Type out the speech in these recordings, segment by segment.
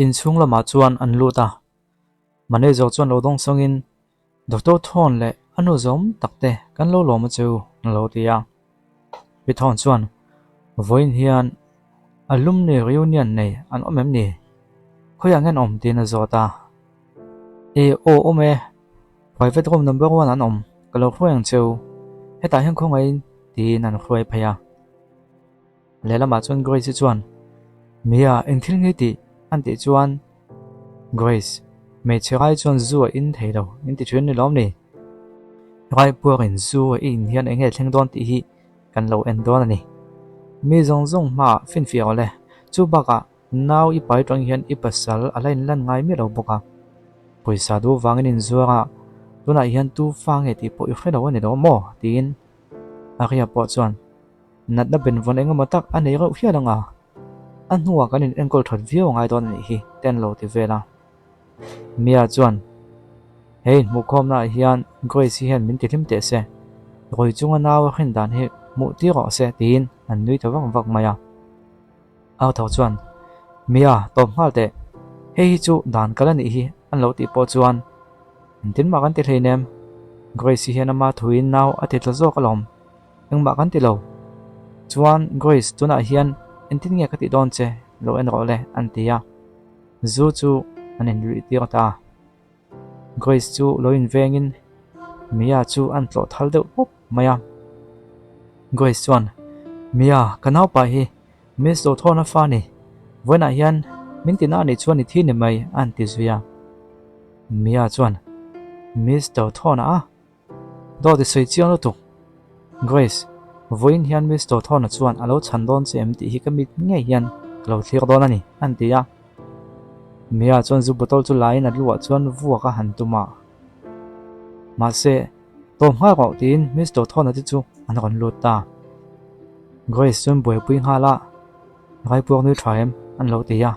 in chung lama chuan an luta manager chuan lo dong songin doctor thon le anu zom takte kan lo loma chu lo tia bi thon chuan voin hian alumni reunion nei an omem ni khoya ngen om tin zota e o ome private room number 1 an om kalo khoyang chu heta hian khongai tin an khoi phaya lelama chuan Grace chuan mia enthil ngi ti an ti chuan Grace me chirai chuan zu in theilo in ti thuen ni lom ni Raipuar in zu in hian enge thleng don ti hi kan lo en don ani mi zong ma fin fi ole chu baka naw I pai tong hian I pasal alain lan ngai mi lo boka poisa du wangin in zuara tuna hian tu fange ti po I khelo ani do mo tin aria po chuan nat na ben von enga matak anei ro hialanga an huwa kanin enkol thot view ngai don ni hi ten lo ti vela mia chuan hei mukhom na hian Grace hian min ti thim te se roi chunga naw khin dan hi mu ti ro se tin an nui thawang vak maya aw thaw chuan mia tom hal te hei chu dan kalani hi an lo ti po chuan tin ma kan ti thleinem Grace hian ama thuin naw ati tla zo kalom engma kan ti lo chuan Grace tuna hian entin nge kati don che lo en ro le an tia zu chu anin ri ti ta Grace chu lo in vengin mia chu an tlo thal deuh pop maya Grace chuan mia kanau pa hi miss do thona fani wena hian min tina ni chuan I thi ni mai an ti zuya mia chuan miss do thona a do de sei chiang tu Grace voin hian miss do thona chuan alo chandon che MT hi kamit nge hian lo thlir don ani an tia mia chuan zu botol chu lain a luwa chuan vuwa ka han tuma ma se tom ha ro tin miss do thona ti chu an ron lut ta Grace chuan boi pui hala Raipuar ni thaim an lo tia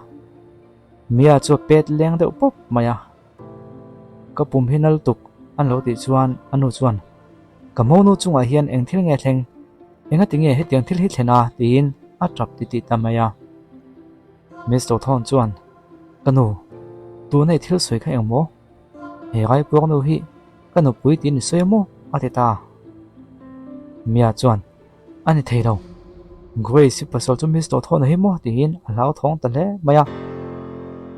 mia chu pet leng deuh pop maya ka pum hinal tuk an lo ti chuan anu chuan kamonu chunga hian engthil nge thleng enga tinge he tiang thil hi thlena tin a trap ti tamaya miss do thon chuan kanu tu nei thil soi kha engmo he Raipuar nu hi kanu pui tin soi mo ateta mia chuan ani theilo Grace pasal chu miss do thon hi mo tin alau thong ta le maya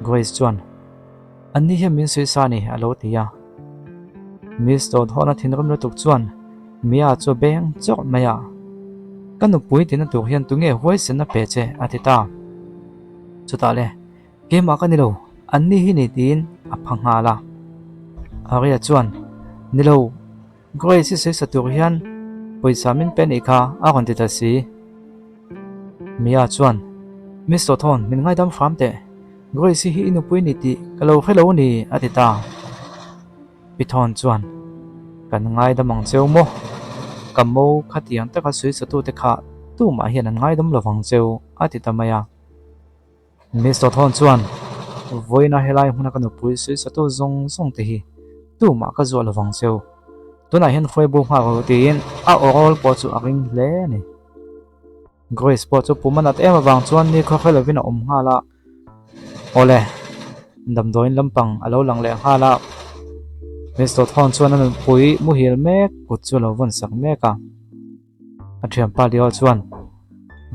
Grace chuan anni he min soi sa ni alo tia miss do thon thin ram na tuk chuan mia chu beng chok maya kanu pui tin tu hian tu nge hoi sen na pe che ateta chuta le ke ma ka ni lo anni hi ni tin a phanga la aria chuan ni lo Grace se sa tu hian poisa min pen ikha a kon ti ta si mia chuan miss do thon min ngai dam fram te Grace hi inu pui ni ti kalo khelo ni atita pithon chuan kan ngai dam ang cheu mo kamo khatiang taka sui sa tu te kha tu ma hian an ngai dam lawang cheu atita maya miss do thon chuan voina helai huna kan pui sui sa tu zong te hi tu ma ka zo lawang cheu tuna hian khoi bu ma ro tin a orol po chu aring le ni Grace po chu pumanat em awang chuan ni kho khelo vina hala ole damdoin lampang alo lang le hala miss do thon chuan an pui mu hil mek kut chu lo von sak meka athiam pa dio chuan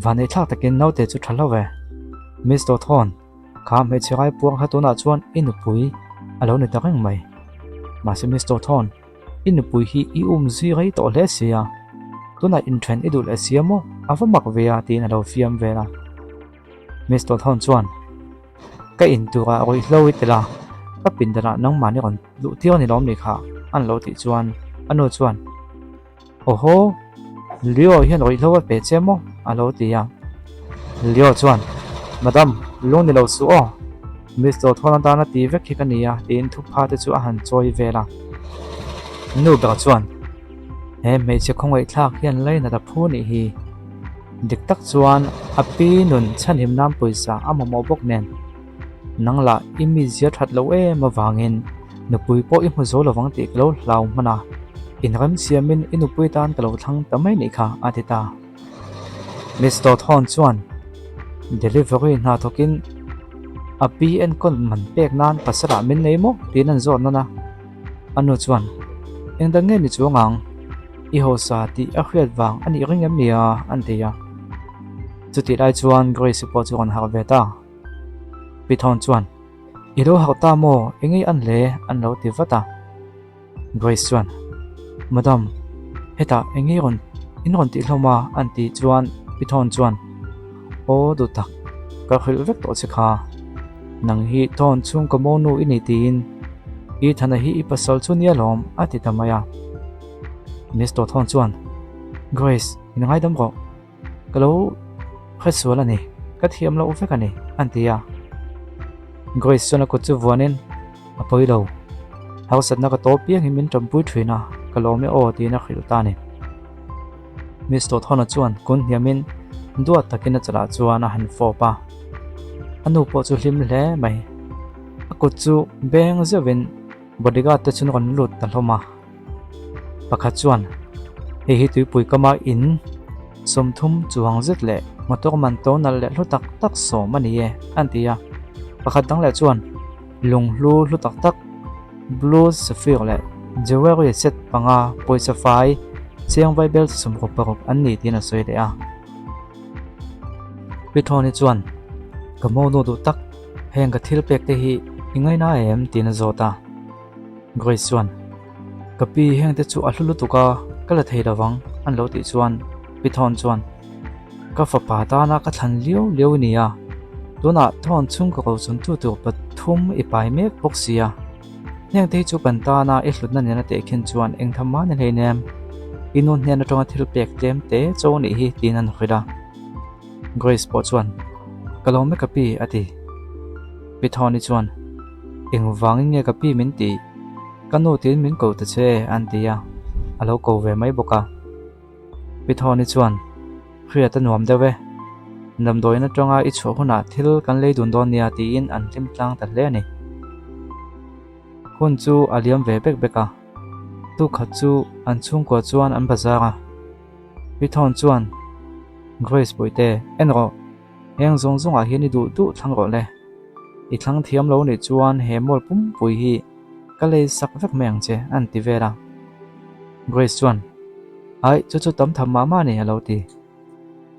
vani thak takin no te chu thalo ve miss do thon kham he chirai puang hatuna chuan in pui alo ni takeng mai ma se miss do thon in pui hi I zi gai to le sia tuna in trend idul asiamo avamak vea tin alo fiam vela miss do thon chuan ka in tura oi lo itela ka pindana nang mani kon lu tiu ni lom ni kha an lo ti chuan anu chuan oho lio hian oi lo pe chemo alo ti ya lio chuan madam lo ni lo su o miss do thon ta na ti vek hi kania tin thu pha te chu a han choi vela nu ba chuan he me che khongoi thak hian leina da phu ni hi dik tak chuan api nun chan him nam poisa amamo bok nen nangla immediate that lo ma wangin nupui po I hmuzo lawang ti lo hlaw mana inram siamin inupui tan kalo thang tamai ni kha atita miss do thon chuan delivery na thokin api en kon man pek nan pasara min nei mo tin an zon na anu chuan eng da nge mi chuangang I Hausa ti a khriat wang ani ringam nia an tia chuti lai chuan Grace po chuan har ve ta pi thon chuan I lo hau ta mo engi an le an lo ti vata Grace chuan madam heta engi ron in ron ti hloma an ti chuan pi thon chuan o du tak ka khil vek to che kha nang hi thon chung ka mo nu ini tin I thana hi I pasal chu nia lom ati tamaya Mr. Thon chuan Grace in ngai dam ro kalo khasuala ni ka thiam lo vek ani an tia Grace chuan ko chu vonin a poilo Hausa na ka to piang hi min tampui thina kalome o ti na khil ta ni Mr. Thon chuan kun hiamin duat takina chala chuan a han fo pa anu po chu hlim hle mai akut chu beng zawin bodyguard te chun ron lut ta hloma pakhat chuan hi tuipui kama in somthum chuang zet le motor man to nal le hlutak tak so mani e antia pakhat dang le chuan lunglu hlutak tak blue sapphire le jewelry set panga poisa fai chiang bible sum ko parok an ni tin a soi le a pithoni chuan kamo no du tak heng ka thil pek te hi ingai na em tin zota Grace chuan kapi heng te chu ahlulu tuka kala theida wang an lo ti chuan pithon chuan ka fa pa ta na ka thlan liu nia tuna thon chung ko chun tu tu pathum I pai mek boxia heng te chu pan ta na I hlut na ne na te khen chuan eng thamma ne heinem inun hne na tonga thil pek tlem te chaw ni hi tin an khida Grace po chuan kalome kapi ati pithoni chuan eng wangin nge kapi min ti kanu tin min ko ta che an tia alo ko ve mai boka pithoni chuan khriat ta nuam dewe nam doina tonga I chho huna thil kan lei dun don nia ti in an lim tlang ta hle ni hun chu aliam ve bek beka tu khat chu an chung ko chuan an bazara pithon chuan Grace boite enro heng zong zong a hiani du thlang ro le I thlang thiam lo ni chuan he mol pum pui hi kalei sak vek meng che an ti vera Grace chuan ai chu tam tham ma ni alo ti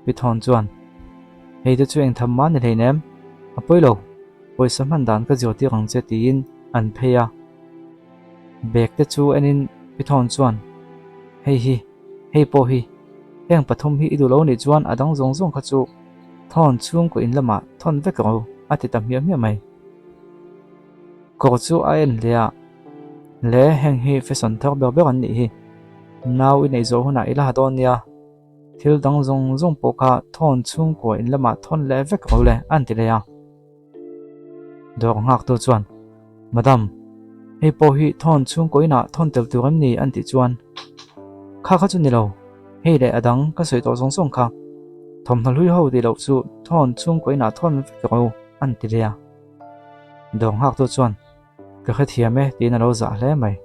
pithon chuan hei te chu eng tham ma ni leinem a poilo poisa man dan ka joti rang che ti in an pheya bek te chu enin pithon chuan hei po hi heng pathum hi idu lo ni chuan adang zong zong kha chu thon chung ko in lama thon vek ro ati tam hiam mai ko chu a en le heng hi fashion thak ber an ni hi naw in ei zo huna ila hadon nia thil dang zong po kha thon chung ko in lama thon le vek ro le an ti le ya dor ngak tu chuan madam hei po hi thon chung ko ina thon tel tu ram ni an ti chuan kha chu ni lo hei le adang ka soi to zong kha thom na lui ho di lo chu thon chung ko ina thon vek ro an ti le ya dor ngak tu chuan ka kha thiame tin alo za hle mai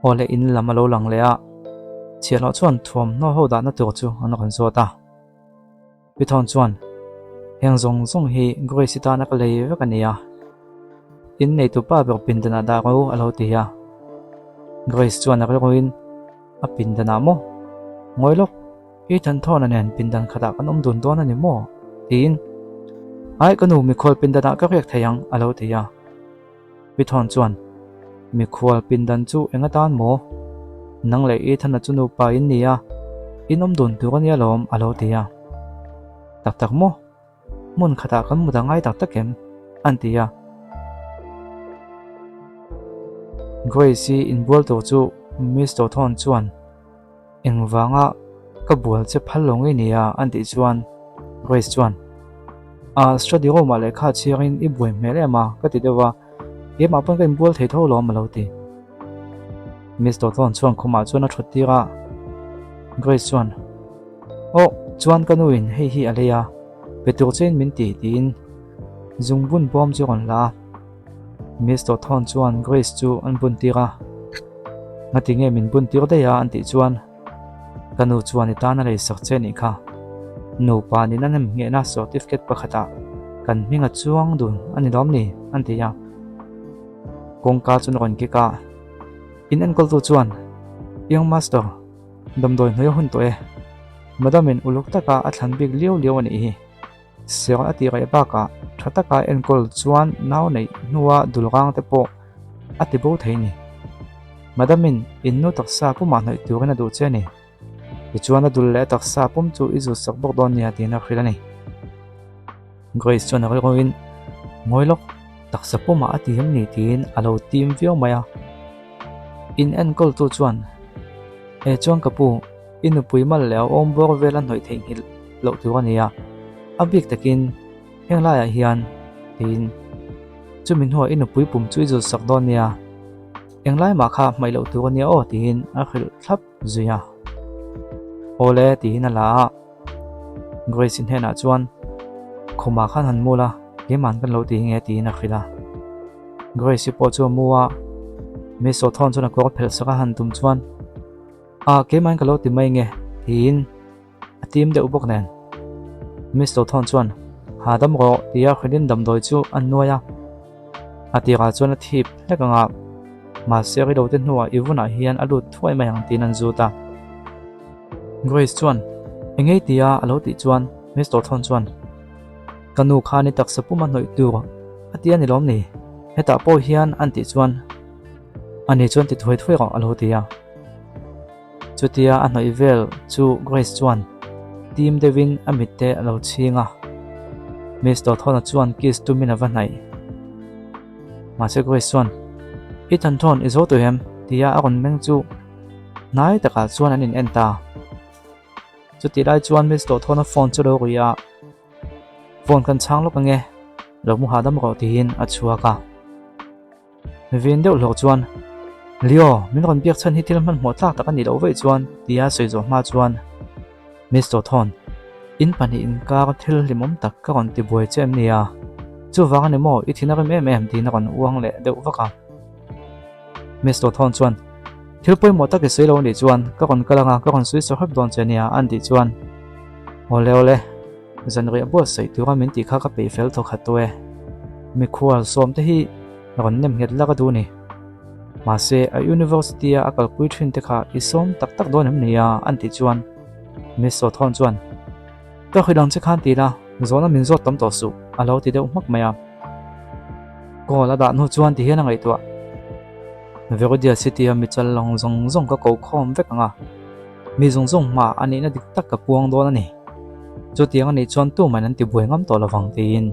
ole in lama lo lang le a chialo chuan thom no ho da na tur chu an ron zo ta pithon chuan heng zong hi Grace ta na ka lei vek ania in nei tu pa ber pindana da ro alo ti ya Grace chuan a ro in a pindana mo ngoi lok hi than thon an en pindan khada kan dun don ani mo tin ai kanu mi khol pindana ka rek thayang alo ti ya pithon chuan mi khwal pindan chu enga tan mo nang le I thana chu nu pa in nia inom dun tu ania lom alo tia tak mo mun khata kan mu dangai tak takem an tia Grace in bol to chu Mr. Thon chuan engwanga ka bual che phallong I nia an ti chuan Grace chuan a study ro ma le kha chiangin I buai mele ma ka ti dewa ye ma pon kan bol thei tho lo ma lo ti Mr. Thon chuan khoma chuan a thot tira Grace chuan o chuan kanuin hei hi aleya petur chen min ti tin zungbun bom chu on la Mr. Thon chuan Grace chu an bun tira ngati nge min bun tir de ya an ti chuan kanu chuan itana lei sak chen I kha no pa ni nan nge na certificate pakhata kan minga chuang dun ani dom ni an ti ya kong ka chun ron ki ka in an kol tu chuan yang master damdoi noi hun to e madamin uluk taka athan big liu ani hi sero ati rai ba ka thataka en kol chuan naw nei nuwa dulgang te po ati bo theini madamin innu taksa puma noi turina du cheni i chuan dul le taksa pum chu izu sakbok don nia tina khrilani grace chuan a roin ngoilok taksa puma ati hem ni tin alo tim vio maya in en kol tu chuan e chuan kapu inu puimal leo om bor velan noi theng hil lo turania abik takin henglaya hian tin chumin ho inu pui pum chu izu sakdon nia englai ma kha mai lo turania o tin a khil thlap zuya ole tin ala grace in hena chuan khoma khan han mula ke man kan lo ti nge ti na khila grace po chu muwa me so thon chuna ko phel saka han tum chuan a ke man ka lo ti mai nge tin a team de ubok nen me so thon chuan hadam ro tia khidin dam doi chu an noya atira chuan a thip lekanga ma seri do ten nuwa ivuna hian alut thuai mai ang tin an zuta grace chuan engei tia alo ti chuan me so thon chuan kanu khani taksa puma noi tu atia ni lom ni heta po hian an ti chuan ani chuan ti thoi thoi ro alo tia chutia a noi vel chu grace chuan team devin amitte alo chinga mr thona chuan kiss tu mina vanai ma se grace chuan itan thon izo to hem tia a ron meng chu nai taka chuan anin enta chuti lai chuan mr thona phone chu ro ria phone kan chang lo ka nge lo mu hadam ro tin a chua ka vin deuh lo chuan leo min ron biak chan hi til man mo tlak tak ani lo ve chuan tia soi zo ma chuan mr thon in pani in ka thil limom tak ka ron ti boi chem nia chu wang ne mo i thina ka em tin ron uang le deuh waka mr thon chuan thil poi mo tak ke sei lo ni chuan ka ron kalanga ka ron sui so hab don chenia an ti chuan ole zanri bo sei tu min ti kha ka pe fel tho khatwe mi khual som te hi ron nem het la ka du ni ma se a university a kal pui thin te kha isom tak tak don hem nia an ti chuan mi so thon chuan ka khidang che khan ti la zona min zot tam to su alo ti deuh mak maya ko la da no chuan ti hian ngai to Verodia city mi chal long zong ka ko khom vek anga mi zong ma ani na dik tak ka puang don ani chu tiang ani chuan tu man an ti buai ngam to lawang tin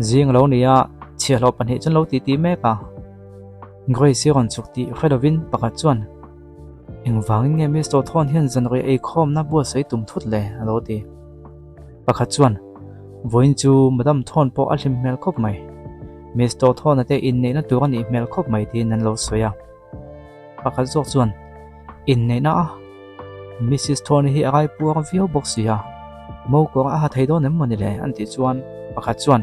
jing lo nia chia lo pan hi chan lo ti me ka ngoi si ron chuk ti khadovin pakhat chuan engwang nge mi sto thon hian zan roi ei khom na bu sei tum thut le alo ti pakhat chuan voin chu madam thon po alim mel khop mai mi sto thon ate in nei na tu ani mel khop mai tin nan lo soya pakhat zok chuan in nei na Mrs. Tony hi Raipuar view box ya mo ko a thei don nem mani le an ti chuan pakhat chuan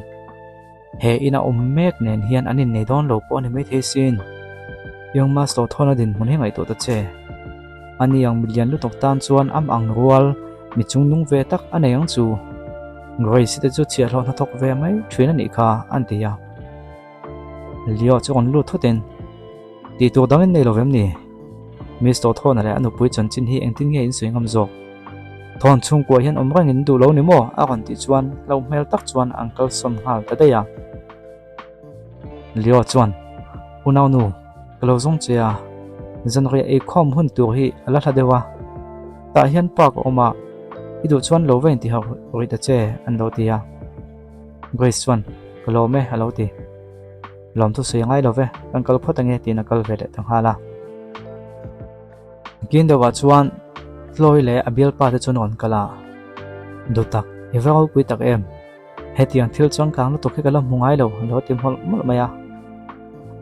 he ina mek nen hian anin nei don lo po ni mai the sin yung master thona din mun hengai to ta che ani yang million lu tok tan chuan am ang rual mi chung nung ve tak anei ang chu ngoi si te chu chia lo na thok ve mai thwin ani kha an ti ya lio chu on lu thoten ti tur dangin nei lo vem ni Mr. Thon ale anu pui chan chin hi engtin nge in suingam zok thon chung ko hian omrang in du lo ni mo a kan ti chuan lo mel tak chuan uncle som hal ta daya lio chuan unau nu kalo zong chia zan ri ei khom hun tur hi ala tha dewa ta hian pak oma idu chuan lo vein ti ha ri ta che an lo tia grace chuan kalo me halo ti lom thu se ngai lo ve uncle photange ti na kal ve le tang hala kin dewa chuan tloi le abial pa te chuan on kala dutak evau pui tak em hetiang thil chang kang lo tokhe kala mungai lo lo tim hol mol maya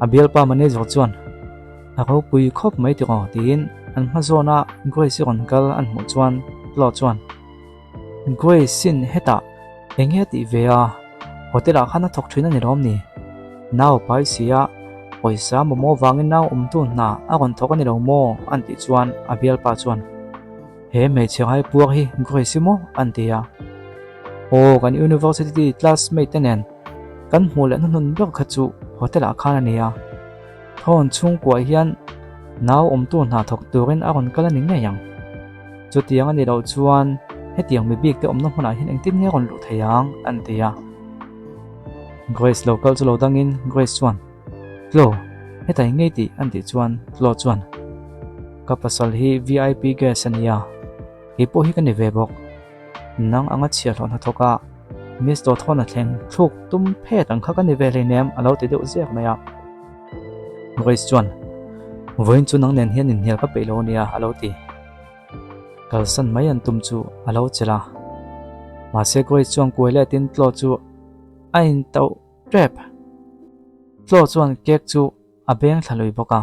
abial pa mane zo chuan ako pui khop mai ti ro tin an ma zona goi si on kal an mu chuan lo chuan goi sin heta enge ti ve a hotel a khana thok thina ni rom ni naw pai sia poisa mo wangin naw tu na a ron thok ani lo mo an ti chuan abial pa chuan he me chhai puak hi goi si mo an tia o kan university classmate tenen kan hmule nun bek khachu hotel a khana nia thon chung kwa hian naw tu na thok turin aron kalani nge yang chutiang ani lo chuan hetiang mi bik te omna hmana hin engtin nge ron lu theiang an tia Grace local chu lo dangin Grace chuan lo hetai ngei ti an ti chuan lo chuan ka pasal hi VIP guest ania hi po hi kan ve bok nang anga chia thon ha thoka miss to thon a thleng thuk tum phe tang kha kan ve le nem alo ti deuh zek maya Grace chuan voin chu nang nen hian in hel ka peilo nia alo ti kalsan mai an tum chu alo chela ma se Grace chuan koile tin tlo chu ain tau trap tlo chuan kek chu abeng thaloi boka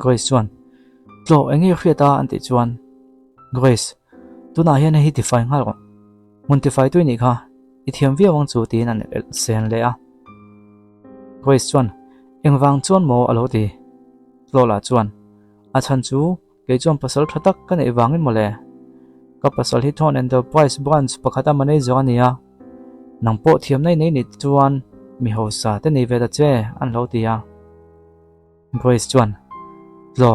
Grace chuan tlo engi khriata anti chuan Grace tuna hian hi define ngal ko montify tu ni kha ithiam vi awang chu tin an sen le a Grace chuan engwang chuan mo alo ti tlo la chuan a chan chu ke chuan pasal thatak kan ewangin mole ka pasal hi thon enterprise branch pakhata manager ania nangpo thiam nei nei ni chuan mi Hausa te nei ve da che an lo tia Grace chuan lo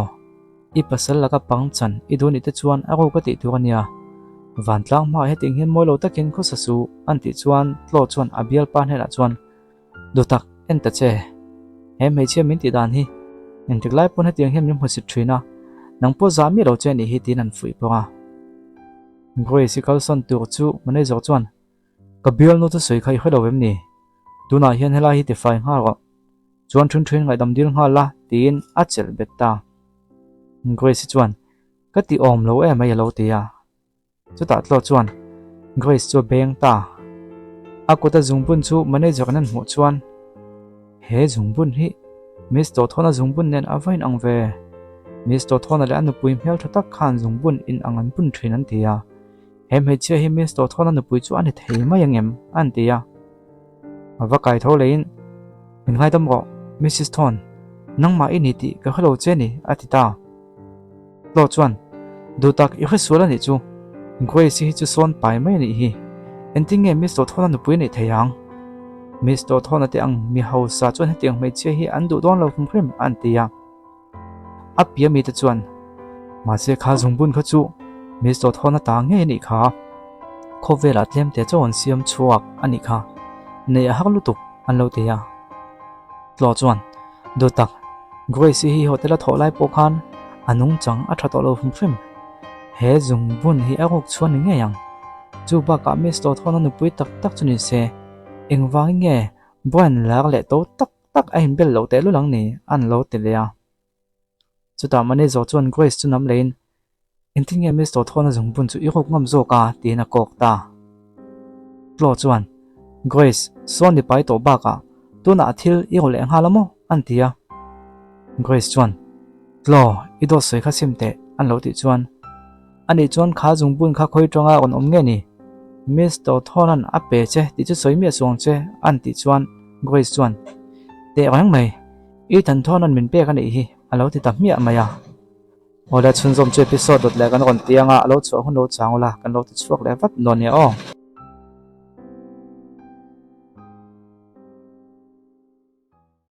i pasal laka pangchan i duni te chuan aro ka ti tu ania van tlang ma heting hin moi lo takin khu sa su an ti chuan tlo chuan abial pan hela chuan dutak en ta che he mei che min ti dan hi en tik lai pon heting hem nim hosi thina nangpo za mi lo che ni hi tin an fui poa Grace Carlson tu chu manager chuan ka bial no ta sei khai khalo wem ni tuna hian hela hi ti fai nga ro chuan thun ngai dam dil nga la tin a chel betta Grace chuan ka ti om lo e mai lo tia chu ta tlo chuan Grace chu beng ta a ko ta zungbun chu manager nan mu chuan he zungbun hi miss to thona zungbun nen avain angve miss to thona le anu puim hel thatak khan zungbun in angan pun thrin an tia hem he che hi miss to thona nu pui chu ani thei mai angem an tia ava kai tho lein in ngai dam ro Mrs Thon nang ma ini ti ka halo che ni atita lo chuan du tak i khsuala ni chu Grace hi chu son pai mai ni hi enting e miss to thona nu pui ni theiang miss to thona te ang mi Hausa chuan hetiang mai che hi an du don lo phrim an tia apia mi te chuan ma se kha zungbun kha chu miss to thona ta nge ni kha khovela tlem te chon siam chuak ani kha nei a haklu tup an lo tia tlo chuan do tak Grace hi hotel a tholai po khan anung chang a thato lo phrim he zungbun hi a gok chuan nge yang chu ba ka miss to thona nu pui tak tak chuni se engwang nge bon lak le to tak tak a hin bel lo te lu lang ni an lo te le a chuta mane zo chuan Grace chu nam lein enting e miss to thona zungbun chu i khok ngam zo ka ti na kok ta tlo chuan Grace son ni pai to ba ka tuna thil i ole ngalamo an tia Grace chuan tlo i do sei kha simte an lo ti chuan ani chuan kha zungbun kha khoi tonga on om nge ni miss to thonan a pe che ti chu soi mi song che an ti chuan Grace chuan te rang mai i tan thonan min pe ka ni hi alo ti ta mi maya ola chun zom chu episode dot le kan ron tianga alo chu hun lo changola kan lo ti chuak le vat non ya o